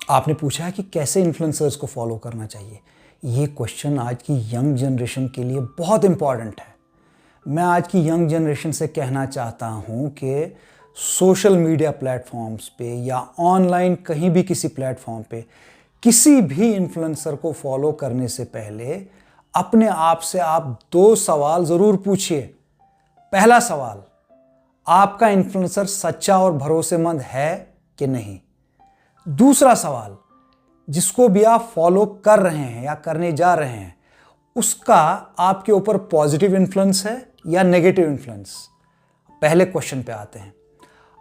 आपने पूछा है कि कैसे इन्फ्लुएंसर्स को फॉलो करना चाहिए। ये क्वेश्चन आज की यंग जनरेशन के लिए बहुत इम्पॉर्टेंट है। मैं आज की यंग जनरेशन से कहना चाहता हूँ कि सोशल मीडिया प्लेटफॉर्म्स पे या ऑनलाइन कहीं भी किसी प्लेटफॉर्म पे किसी भी इन्फ्लुएंसर को फॉलो करने से पहले अपने आप से आप 2 सवाल ज़रूर पूछिए। पहला सवाल, आपका इन्फ्लुएंसर सच्चा और भरोसेमंद है कि नहीं। दूसरा सवाल, जिसको भी आप फॉलो कर रहे हैं या करने जा रहे हैं उसका आपके ऊपर पॉजिटिव इन्फ्लुएंस है या नेगेटिव इन्फ्लुएंस। पहले क्वेश्चन पे आते हैं,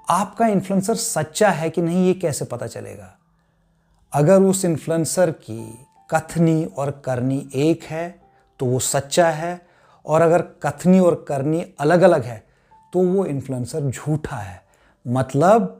आपका इन्फ्लुएंसर सच्चा है कि नहीं ये कैसे पता चलेगा। अगर उस इन्फ्लुएंसर की कथनी और करनी एक है तो वो सच्चा है, और अगर कथनी और करनी अलग अलग है तो वो इन्फ्लुएंसर झूठा है। मतलब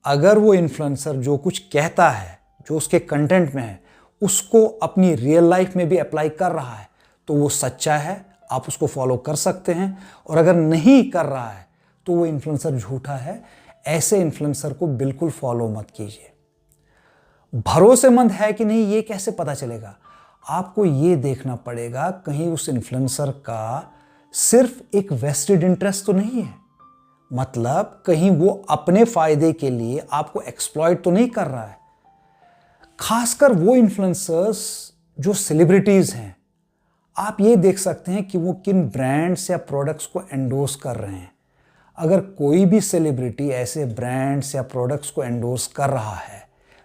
अगर वो इन्फ्लुएंसर जो कुछ कहता है, जो उसके कंटेंट में है, उसको अपनी रियल लाइफ में भी अप्लाई कर रहा है तो वो सच्चा है, आप उसको फॉलो कर सकते हैं। और अगर नहीं कर रहा है तो वो इन्फ्लुएंसर झूठा है। ऐसे इन्फ्लुएंसर को बिल्कुल फॉलो मत कीजिए। भरोसेमंद है कि नहीं ये कैसे पता चलेगा। आपको ये देखना पड़ेगा कहीं उस इन्फ्लुएंसर का सिर्फ एक वेस्टेड इंटरेस्ट तो नहीं है। मतलब कहीं वो अपने फायदे के लिए आपको एक्सप्लॉइट तो नहीं कर रहा है। खासकर वो इन्फ्लुएंसर्स जो सेलिब्रिटीज हैं, आप ये देख सकते हैं कि वो किन ब्रांड्स या प्रोडक्ट्स को एंडोर्स कर रहे हैं। अगर कोई भी सेलिब्रिटी ऐसे ब्रांड्स या प्रोडक्ट्स को एंडोर्स कर रहा है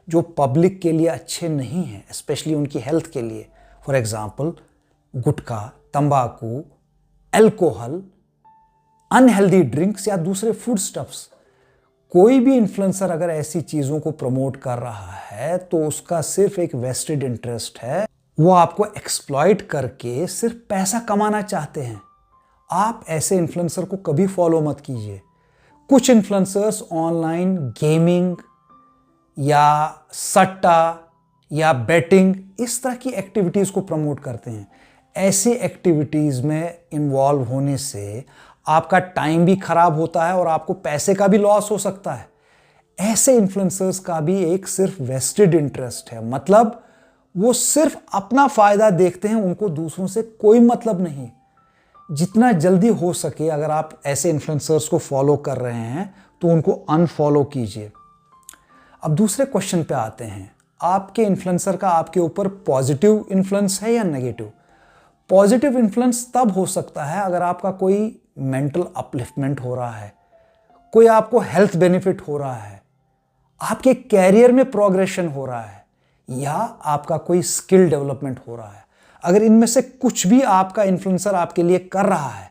जो पब्लिक के लिए अच्छे नहीं हैं, स्पेशली उनकी हेल्थ के लिए, फॉर एग्जांपल गुटखा, तंबाकू, अल्कोहल, अनहेल्दी ड्रिंक्स या दूसरे फूड स्टफ्स, कोई भी इन्फ्लुएंसर अगर ऐसी चीज़ों को प्रमोट कर रहा है तो उसका सिर्फ एक वेस्टेड इंटरेस्ट है। वो आपको एक्सप्लॉइट करके सिर्फ पैसा कमाना चाहते हैं। आप ऐसे इन्फ्लुएंसर को कभी फॉलो मत कीजिए। कुछ इन्फ्लुएंसर्स ऑनलाइन गेमिंग या सट्टा या बेटिंग इस तरह की एक्टिविटीज़ को प्रमोट करते हैं। ऐसी एक्टिविटीज़ में इन्वॉल्व होने से आपका टाइम भी खराब होता है और आपको पैसे का भी लॉस हो सकता है। ऐसे इन्फ्लुएंसर्स का भी एक सिर्फ वेस्टेड इंटरेस्ट है। मतलब वो सिर्फ अपना फायदा देखते हैं, उनको दूसरों से कोई मतलब नहीं। जितना जल्दी हो सके अगर आप ऐसे इन्फ्लुएंसर्स को फॉलो कर रहे हैं तो उनको अनफॉलो कीजिए। अब दूसरे क्वेश्चन पे आते हैं, आपके इन्फ्लुएंसर का आपके ऊपर पॉजिटिव इन्फ्लुएंस है या नेगेटिव। पॉजिटिव इन्फ्लुएंस तब हो सकता है अगर आपका कोई मेंटल अपलिफ्टमेंट हो रहा है, कोई आपको हेल्थ बेनिफिट हो रहा है, आपके कैरियर में प्रोग्रेशन हो रहा है, या आपका कोई स्किल डेवलपमेंट हो रहा है। अगर इनमें से कुछ भी आपका इन्फ्लुएंसर आपके लिए कर रहा है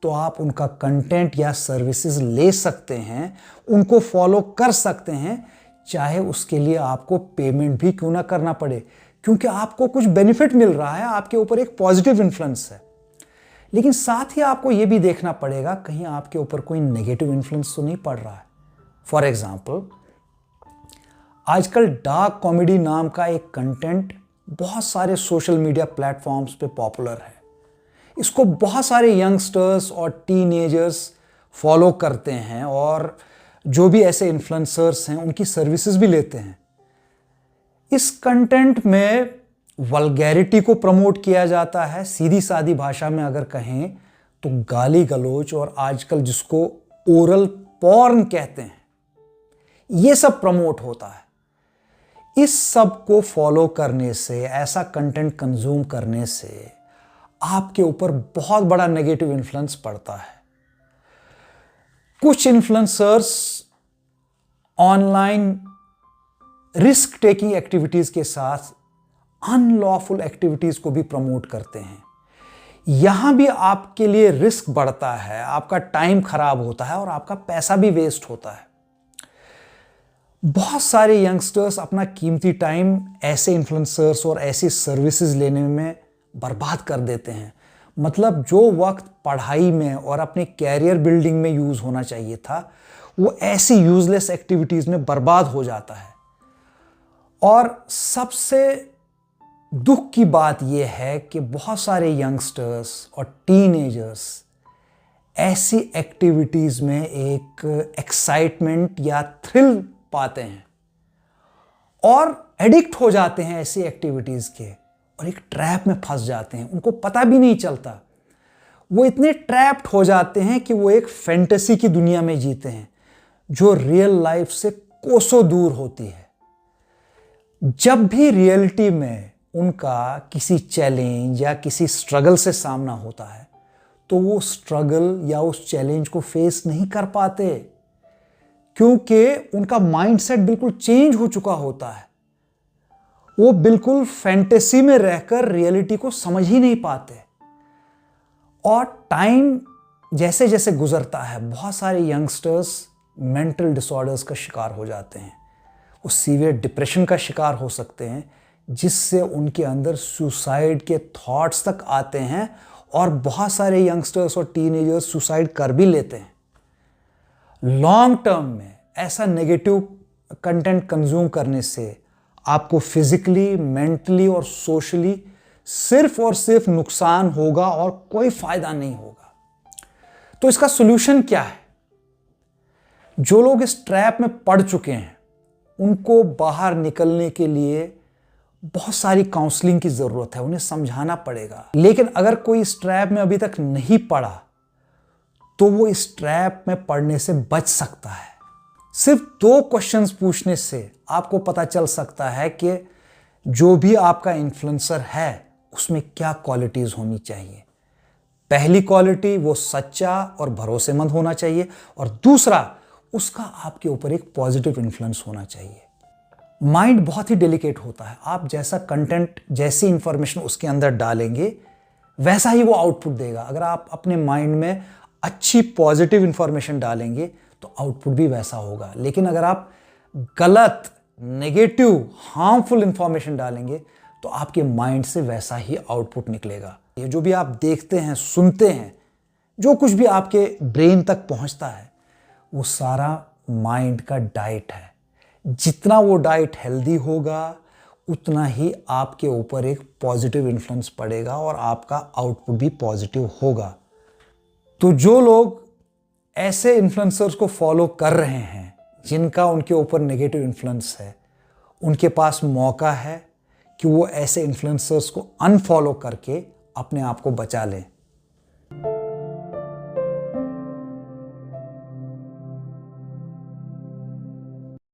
तो आप उनका कंटेंट या सर्विसेज ले सकते हैं, उनको फॉलो कर सकते हैं, चाहे उसके लिए आपको पेमेंट भी क्यों ना करना पड़े, क्योंकि आपको कुछ बेनिफिट मिल रहा है, आपके ऊपर एक पॉजिटिव इन्फ्लुएंस है। लेकिन साथ ही आपको यह भी देखना पड़ेगा कहीं आपके ऊपर कोई नेगेटिव इन्फ्लुएंस तो नहीं पड़ रहा है। फॉर एग्जाम्पल, आजकल डार्क कॉमेडी नाम का एक कंटेंट बहुत सारे सोशल मीडिया प्लेटफॉर्म्स पे पॉपुलर है। इसको बहुत सारे यंगस्टर्स और टीनेजर्स फॉलो करते हैं और जो भी ऐसे इन्फ्लुएंसर्स हैं उनकी सर्विसेज भी लेते हैं। इस कंटेंट में वल्गैरिटी को प्रमोट किया जाता है। सीधी सादी भाषा में अगर कहें तो गाली गलौज और आजकल जिसको ओरल पॉर्न कहते हैं, ये सब प्रमोट होता है। इस सब को फॉलो करने से, ऐसा कंटेंट कंज्यूम करने से आपके ऊपर बहुत बड़ा नेगेटिव इन्फ्लुएंस पड़ता है। कुछ influencers online risk taking activities के साथ अनलॉफुल एक्टिविटीज को भी प्रमोट करते हैं। यहां भी आपके लिए रिस्क बढ़ता है, आपका टाइम खराब होता है और आपका पैसा भी वेस्ट होता है। बहुत सारे यंगस्टर्स अपना कीमती टाइम ऐसे इन्फ्लुएंसर्स और ऐसी सर्विसेज लेने में बर्बाद कर देते हैं। मतलब जो वक्त पढ़ाई में और अपने कैरियर बिल्डिंग में यूज होना चाहिए था वो ऐसी यूजलेस एक्टिविटीज में बर्बाद हो जाता है। और सबसे दुख की बात यह है कि बहुत सारे यंगस्टर्स और टीनेजर्स ऐसी एक्टिविटीज में एक एक्साइटमेंट या थ्रिल पाते हैं और एडिक्ट हो जाते हैं ऐसी एक्टिविटीज़ के और एक ट्रैप में फंस जाते हैं, उनको पता भी नहीं चलता। वो इतने ट्रैप्ड हो जाते हैं कि वो एक फैंटेसी की दुनिया में जीते हैं जो रियल लाइफ से कोसों दूर होती है। जब भी रियलिटी में उनका किसी चैलेंज या किसी स्ट्रगल से सामना होता है तो वो स्ट्रगल या उस चैलेंज को फेस नहीं कर पाते, क्योंकि उनका माइंडसेट बिल्कुल चेंज हो चुका होता है। वो बिल्कुल फैंटेसी में रहकर रियलिटी को समझ ही नहीं पाते। और टाइम जैसे जैसे गुजरता है बहुत सारे यंगस्टर्स मेंटल डिसऑर्डर्स का शिकार हो जाते हैं। वो सीवियर डिप्रेशन का शिकार हो सकते हैं, जिससे उनके अंदर सुसाइड के थॉट्स तक आते हैं और बहुत सारे यंगस्टर्स और टीनेजर्स सुसाइड कर भी लेते हैं। लॉन्ग टर्म में ऐसा नेगेटिव कंटेंट कंज्यूम करने से आपको फिजिकली, मेंटली और सोशली सिर्फ और सिर्फ नुकसान होगा और कोई फायदा नहीं होगा। तो इसका सॉल्यूशन क्या है? जो लोग इस ट्रैप में पड़ चुके हैं उनको बाहर निकलने के लिए बहुत सारी काउंसलिंग की ज़रूरत है, उन्हें समझाना पड़ेगा। लेकिन अगर कोई इस ट्रैप में अभी तक नहीं पड़ा तो वो इस ट्रैप में पड़ने से बच सकता है। सिर्फ 2 क्वेश्चंस पूछने से आपको पता चल सकता है कि जो भी आपका इन्फ्लुएंसर है उसमें क्या क्वालिटीज़ होनी चाहिए। पहली क्वालिटी, वो सच्चा और भरोसेमंद होना चाहिए, और दूसरा, उसका आपके ऊपर एक पॉजिटिव इन्फ्लुएंस होना चाहिए। माइंड बहुत ही डेलिकेट होता है। आप जैसा कंटेंट, जैसी इंफॉर्मेशन उसके अंदर डालेंगे वैसा ही वो आउटपुट देगा। अगर आप अपने माइंड में अच्छी पॉजिटिव इंफॉर्मेशन डालेंगे तो आउटपुट भी वैसा होगा। लेकिन अगर आप गलत, नेगेटिव, हार्मफुल इंफॉर्मेशन डालेंगे तो आपके माइंड से वैसा ही आउटपुट निकलेगा। ये जो भी आप देखते हैं, सुनते हैं, जो कुछ भी आपके ब्रेन तक पहुंचता है, वो सारा माइंड का डाइट है। जितना वो डाइट हेल्दी होगा उतना ही आपके ऊपर एक पॉजिटिव इन्फ्लुएंस पड़ेगा और आपका आउटपुट भी पॉजिटिव होगा। तो जो लोग ऐसे इन्फ्लुएंसर्स को फॉलो कर रहे हैं जिनका उनके ऊपर नेगेटिव इन्फ्लुएंस है, उनके पास मौका है कि वो ऐसे इन्फ्लुएंसर्स को अनफॉलो करके अपने आप को बचा लें।